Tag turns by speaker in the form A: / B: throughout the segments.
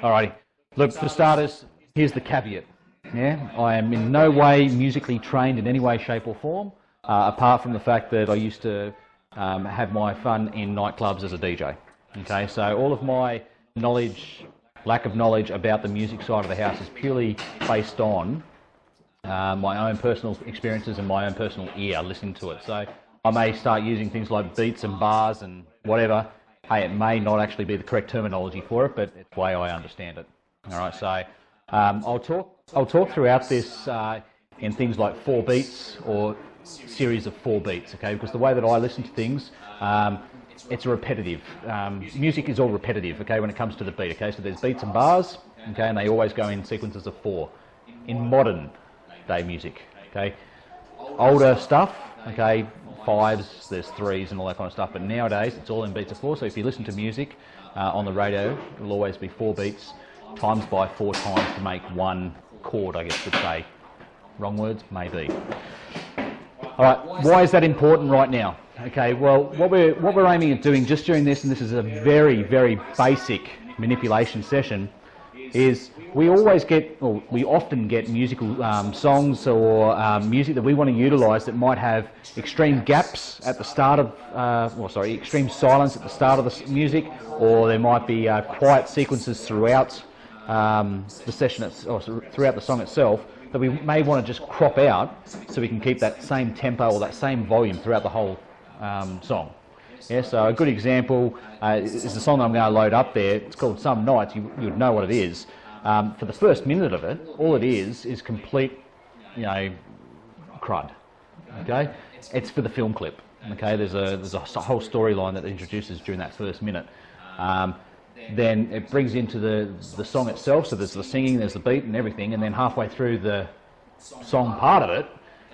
A: Alrighty. Look, for starters, here's the caveat. Yeah, I am in no way musically trained in any way, shape or form, apart from the fact that I used to have my fun in nightclubs as a DJ. Okay, so all of my knowledge, lack of knowledge about the music side of the house is purely based on my own personal experiences and my own personal ear listening to it. So I may start using things like beats and bars and whatever. Hey, it may not actually be the correct terminology for it, but it's the way I understand it. All right, so I'll talk throughout this in things like 4 beats or series of 4 beats, okay? Because the way that I listen to things, it's repetitive. Music is all repetitive, okay, when it comes to the beat, okay? So there's beats and bars, okay, and they always go in sequences of 4. In modern day music, okay? Older stuff, okay, 5s, there's 3s and all that kind of stuff, but nowadays it's all in beats of 4, so if you listen to music on the radio, it'll always be 4 beats times by 4 times to make 1 chord, I guess you'd say. Wrong words? Maybe. Alright, why is that important right now? Okay, well, what we're aiming at doing just during this, and this is a very, very basic manipulation session, is we often get musical songs or music that we want to utilise that might have extreme gaps at the start of, extreme silence at the start of the music, or there might be quiet sequences throughout the session, or throughout the song itself, that we may want to just crop out so we can keep that same tempo or that same volume throughout the whole song. Yeah, so a good example is the song that I'm going to load up there. It's called Some Nights. You would know what it is. For the first minute of it, all it is complete, crud. Okay, it's for the film clip. Okay, there's a whole storyline that it introduces during that first minute. Then it brings into the song itself. So there's the singing, there's the beat and everything, and then halfway through the song part of it,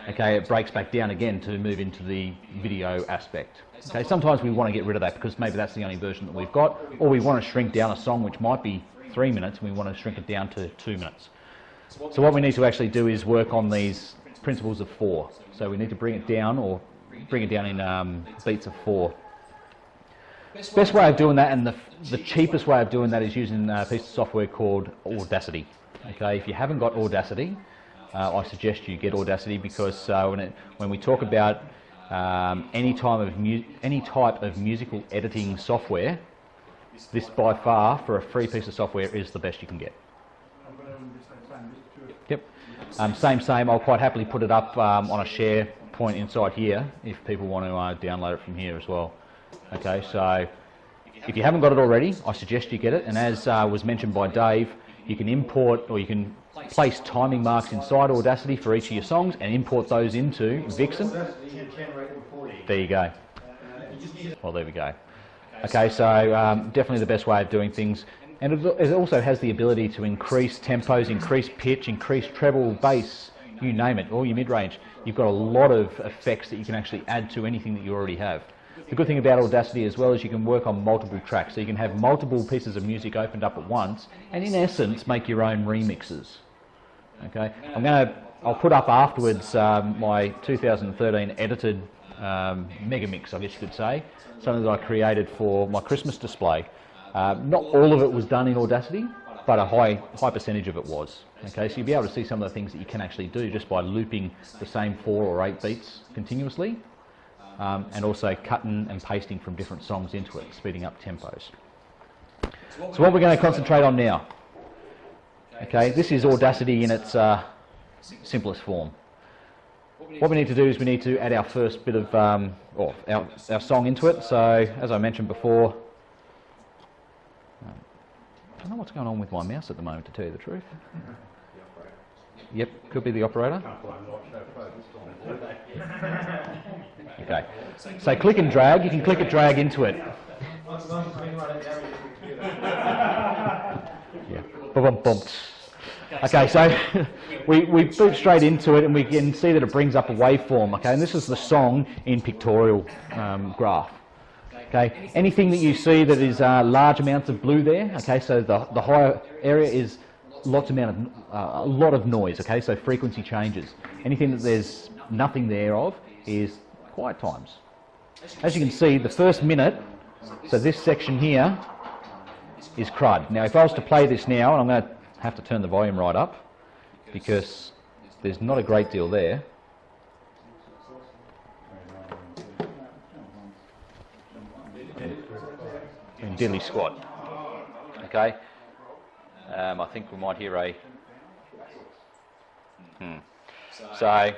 A: okay, it breaks back down again to move into the video aspect. Okay, sometimes we want to get rid of that because maybe that's the only version that we've got, or we want to shrink down a song which might be 3 minutes and we want to shrink it down to 2 minutes. So what we need to actually do is work on these principles of 4. So we need to bring it down in beats of 4. Best way of doing that, and the cheapest way of doing that, is using a piece of software called Audacity. Okay, if you haven't got Audacity, I suggest you get Audacity, because when we talk about any type of musical editing software, this by far, for a free piece of software, is the best you can get. Yep. Same. I'll quite happily put it up on a share point inside here if people want to download it from here as well. Okay, so if you haven't got it already, I suggest you get it. And as was mentioned by Dave, you can import, or you can place timing marks inside Audacity for each of your songs and import those into Vixen. There you go. Well, there we go. Okay, so definitely the best way of doing things. And it also has the ability to increase tempos, increase pitch, increase treble, bass, you name it, all your mid-range. You've got a lot of effects that you can actually add to anything that you already have. The good thing about Audacity as well is you can work on multiple tracks, so you can have multiple pieces of music opened up at once and in essence make your own remixes. Okay, I'll put up afterwards my 2013 edited mega mix, I guess you could say, something that I created for my Christmas display. Not all of it was done in Audacity, but a high percentage of it was. Okay, so you'll be able to see some of the things that you can actually do just by looping the same 4 or 8 beats continuously. And also cutting and pasting from different songs into it, speeding up tempos. So what we're going to concentrate on now, okay, this is Audacity in its simplest form. What we need to do is we need to add our first bit of, our song into it. So, as I mentioned before, I don't know what's going on with my mouse at the moment, to tell you the truth. Yep, could be the operator. Okay, so click and drag, you can click and drag into it. Yeah. Okay, so we boot straight into it and we can see that it brings up a waveform, okay, and this is the song in pictorial graph. Okay, anything that you see that is large amounts of blue there, okay, so the higher area is a lot of noise, okay, so frequency changes. Anything that there's nothing thereof is quiet times. As you can see, the first minute, so this section here, is crud. Now if I was to play this now, and I'm going to have to turn the volume right up because there's not a great deal there. In diddly squat. Okay. I think we might hear a... So...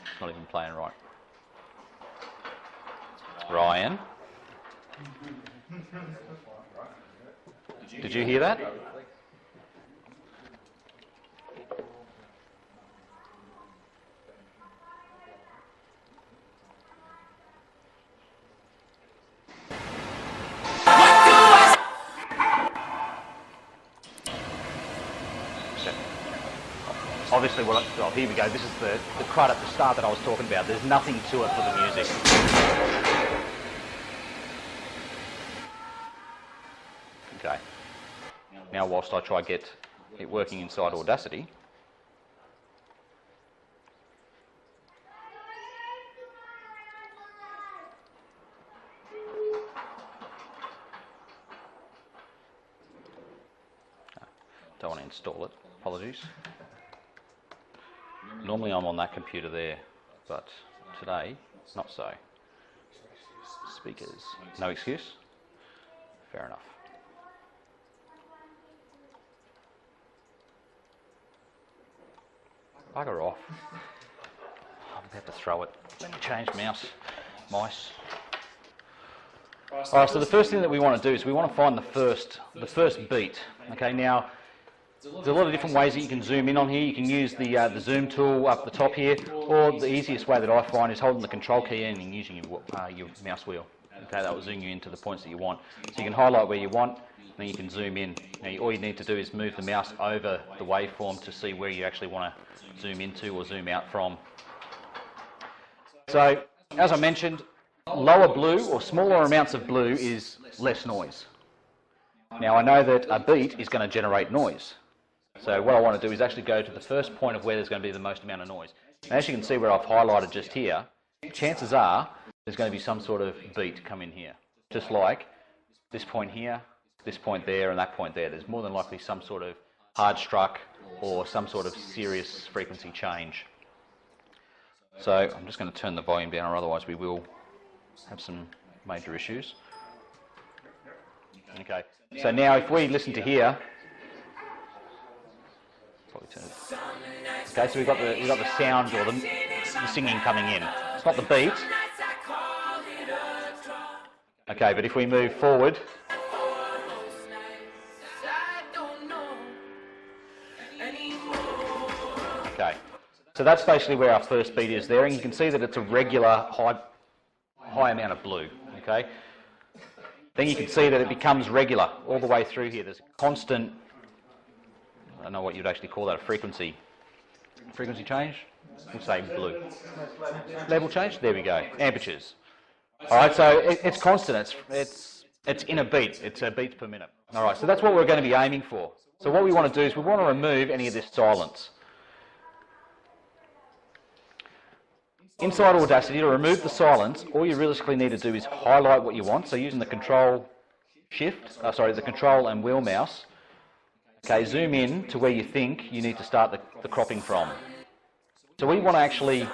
A: It's not even playing right. Ryan? Did you hear that? Obviously, well, here we go. This is the crud at the start that I was talking about. There's nothing to it for the music. Okay. Now, whilst I try to get it working inside Audacity, don't want to install it. Apologies. Normally I'm on that computer there, but today, not so. Speakers. No excuse? Fair enough. Bugger off. I'm about to throw it. Let me change mice. Alright, so the first thing that we want to do is we want to find the first beat. Okay, now there's a lot of different ways that you can zoom in on here. You can use the zoom tool up the top here, or the easiest way that I find is holding the control key in and using your mouse wheel. Okay, that will zoom you into the points that you want. So you can highlight where you want, then you can zoom in. Now, all you need to do is move the mouse over the waveform to see where you actually want to zoom into or zoom out from. So, as I mentioned, lower blue or smaller amounts of blue is less noise. Now, I know that a beat is going to generate noise. So what I want to do is actually go to the first point of where there's going to be the most amount of noise. And as you can see where I've highlighted just here, chances are there's going to be some sort of beat come in here. Just like this point here, this point there, and that point there. There's more than likely some sort of hard struck or some sort of serious frequency change. So I'm just going to turn the volume down, or otherwise we will have some major issues. Okay, so now if we listen to here, okay, so we've got the sound or the singing coming in. It's not the beat. Okay, but if we move forward, okay, so that's basically where our first beat is there, and you can see that it's a regular high amount of blue. Okay, then you can see that it becomes regular all the way through here. There's a constant, I don't know what you'd actually call that, a frequency change? We'll say blue. Level change? There we go. Amperes. Alright, so it's constant. It's in a beat. It's beats per minute. Alright, so that's what we're going to be aiming for. So what we want to do is we want to remove any of this silence. Inside Audacity, to remove the silence, all you realistically need to do is highlight what you want. So using the control and wheel mouse. Okay, zoom in to where you think you need to start the cropping from. So we want to actually,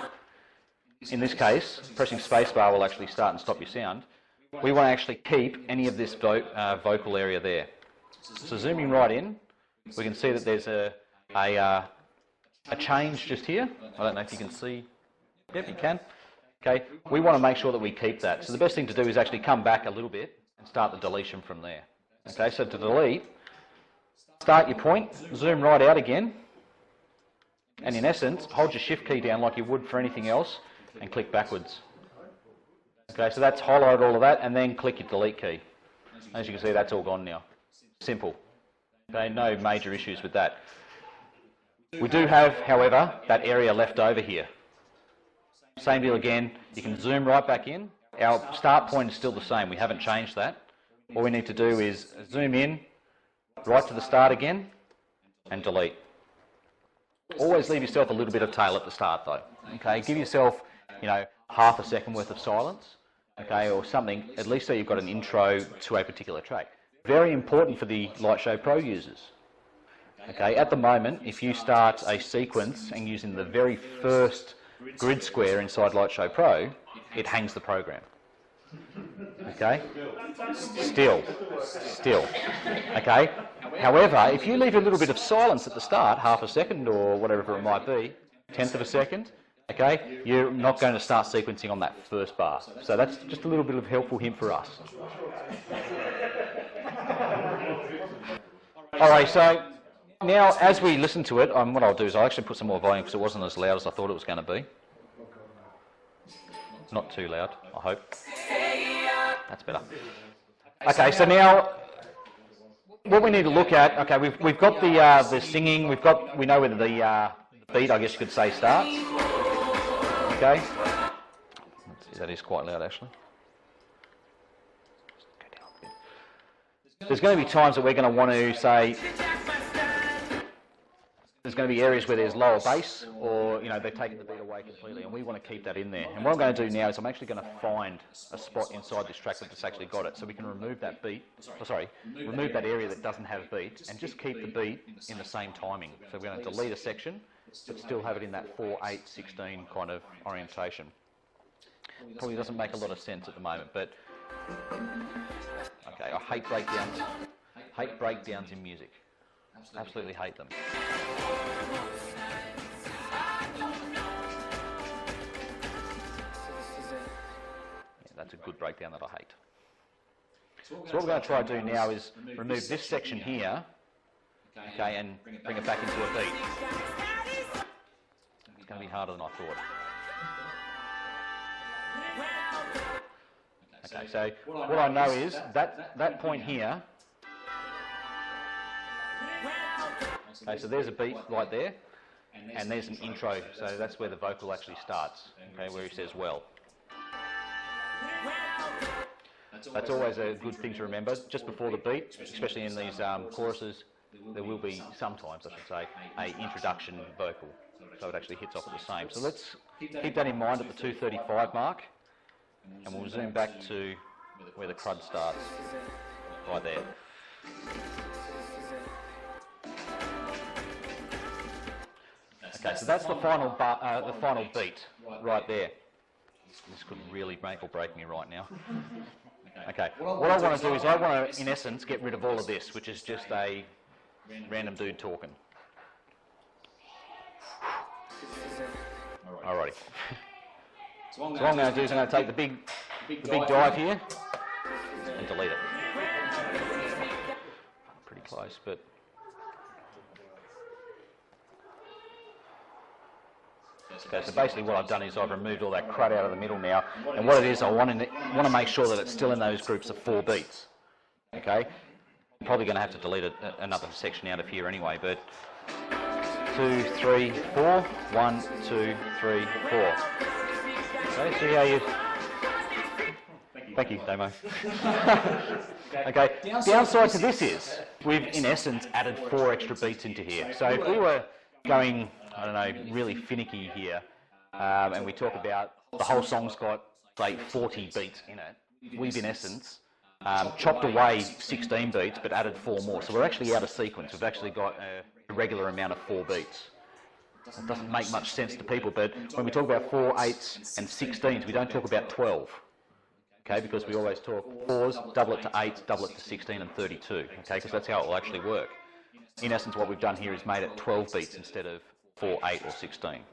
A: in this case, pressing spacebar will actually start and stop your sound. We want to actually keep any of this vocal area there. So zooming right in, we can see that there's a change just here. I don't know if you can see. Yep, you can. Okay, we want to make sure that we keep that. So the best thing to do is actually come back a little bit and start the deletion from there. Okay, so to delete, start your point, zoom right out again, and in essence, hold your shift key down like you would for anything else, and click backwards. Okay, so that's highlighted all of that, and then click your delete key. As you can see, that's all gone now. Simple. Okay, no major issues with that. We do have, however, that area left over here. Same deal again, you can zoom right back in. Our start point is still the same, we haven't changed that. All we need to do is zoom in, right to the start again, and delete. Always leave yourself a little bit of tail at the start though. Okay, give yourself, half a second worth of silence, okay, or something, at least so you've got an intro to a particular track. Very important for the Light Show Pro users. Okay, at the moment, if you start a sequence and using the very first grid square inside Light Show Pro, it hangs the program. Okay? Still. Okay? However, if you leave a little bit of silence at the start, half a second or whatever it might be, 1/10 of a second, okay, you're not going to start sequencing on that first bar. So that's just a little bit of helpful hint for us. Alright, so now as we listen to it, what I'll do is I'll actually put some more volume because it wasn't as loud as I thought it was going to be. Not too loud, I hope. That's better. Okay, so now what we need to look at, okay, we've got the singing, we know where the beat, I guess you could say, starts. Okay. Let's see, that is quite loud actually. There's going to be times that we're going to want to say, there's going to be areas where there's lower bass, or they've taken the beat away completely, and we want to keep that in there. And what I'm going to do now is I'm actually going to find a spot inside this track that's actually got it, so we can remove that beat, remove that area that doesn't have beat, and just keep the beat in the same timing. So we're going to delete a section, but still have it in that 4/8/16 kind of orientation. Probably doesn't make a lot of sense at the moment, but okay, I hate breakdowns. Hate breakdowns in music. Absolutely hate them. Yeah, that's a good breakdown that I hate. So what we're going to try to do now is remove this section here, okay, and bring it back into a beat. It's going to be harder than I thought. Okay, so what I know is that point here. Okay, so there's a beat right there, and there's an intro, so that's where the vocal actually starts, okay, where he says well. That's always a good thing to remember, just before the beat, especially in these choruses, there will be sometimes, I should say, an introduction vocal, so it actually hits off at the same. So let's keep that in mind at the 2:35 mark, and we'll zoom back to where the crud starts, right there. Okay, so that's the final beat right there. This could really make or break me right now. Okay, what I want to do is I want to, in essence, get rid of all of this, which is just a random dude talking. Alrighty. So what I'm going to do is I'm going to take the big dive here and delete it. Pretty close, but. Okay, so basically what I've done is I've removed all that crud out of the middle now, and what it is, I want to make sure that it's still in those groups of 4 beats. Okay, I'm probably going to have to delete another section out of here anyway, but 2, 3, 4, 1, 2, 3, 4. Okay, see how you... Thank you, Damo. Okay, downside to this is, we've in essence added 4 extra beats into here. So if we were going, I don't know, really finicky here, and we talk about the whole song's got, say, 40 beats in it, we've in essence chopped away 16 beats but added 4 more. So we're actually out of sequence. We've actually got a regular amount of 4 beats. It doesn't make much sense to people, but when we talk about 4, 8s and 16s, we don't talk about 12. Okay, because we always talk 4s, double it to 8s, double it to 16 and 32, okay, because that's how it will actually work. In essence, what we've done here is made it 12 beats instead of 4, 8 or 16.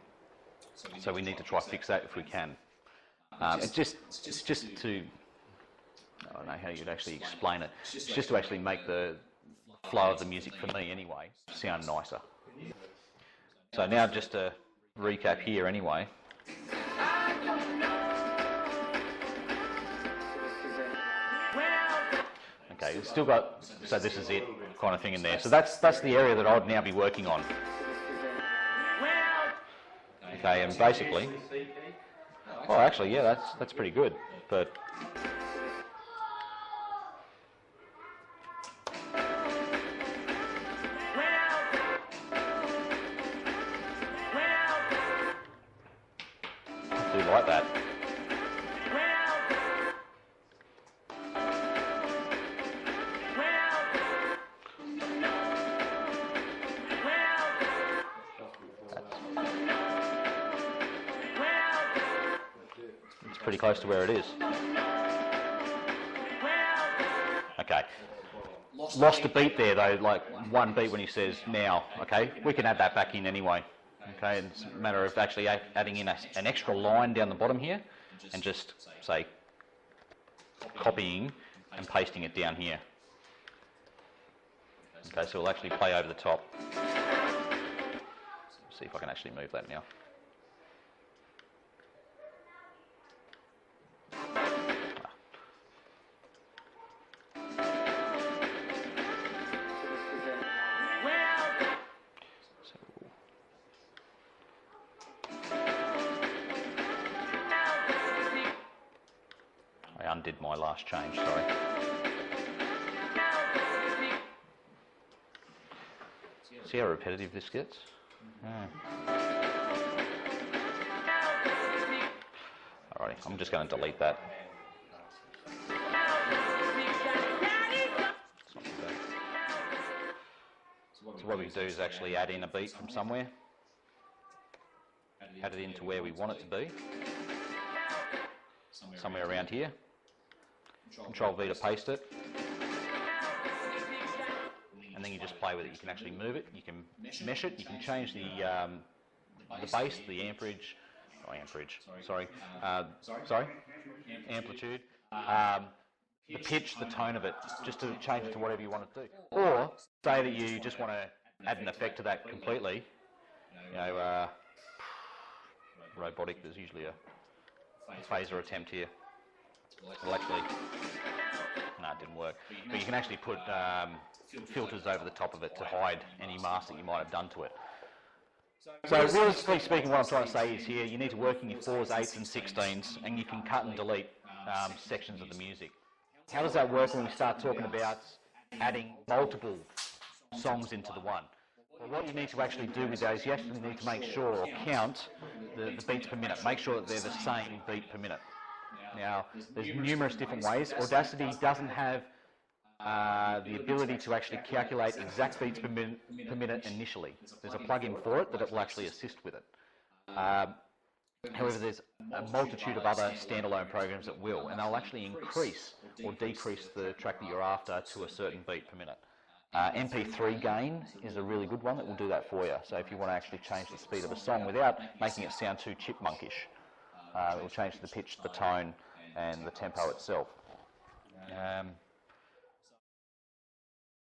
A: So we need to try to fix that if we can. It's just to, I don't know how you'd actually explain it, it's just to actually make the flow of the music, for me anyway, sound nicer. So now just to recap here anyway. Okay, it's still got, so this is it kind of thing in there. So that's the area that I'd now be working on. Okay, and basically, oh actually, yeah, that's pretty good, but I do like that. pretty close to where it is. Okay. Lost a beat there though, like one beat when he says now. Okay, we can add that back in anyway. Okay, it's a matter of actually adding in an extra line down the bottom here, and just say copying and pasting it down here. Okay, so we'll actually play over the top. See if I can actually move that now. I undid my last change, sorry. See how repetitive this gets? Alrighty, I'm just going to delete that. So what we do is actually add in a beat from somewhere, add it into where we want it to be, somewhere around here. Control V to paste it, and then you just play with it. You can actually move it, you can mesh it, you can change the bass, the amperage, amplitude, the pitch, the tone of it, just to change it to whatever you want it to do. Or say that you just want to add an effect to that completely. You know, robotic. There's usually a phaser attempt here. Well, actually, no, it didn't work. But you can actually put filters over the top of it to hide any mask that you might have done to it. So realistically speaking, what I'm trying to say is here, you need to work in your 4s, 8s and 16s, and you can cut and delete sections of the music. How does that work when we start talking about adding multiple songs into the one? Well, what you need to actually do with those, you actually need to make sure or count the beats per minute. Make sure that they're the same beat per minute. Now, there's numerous different ways. Audacity doesn't have the ability to actually calculate exact beats per minute initially. There's a plugin for it that will actually assist with it. However, there's a multitude of other standalone programs that will, and they'll actually increase or decrease the track that you're after to a certain beat per minute. MP3 gain is a really good one that will do that for you. So if you want to actually change the speed of a song without making it sound too chipmunkish, it will change the pitch, the tone, and the tempo itself.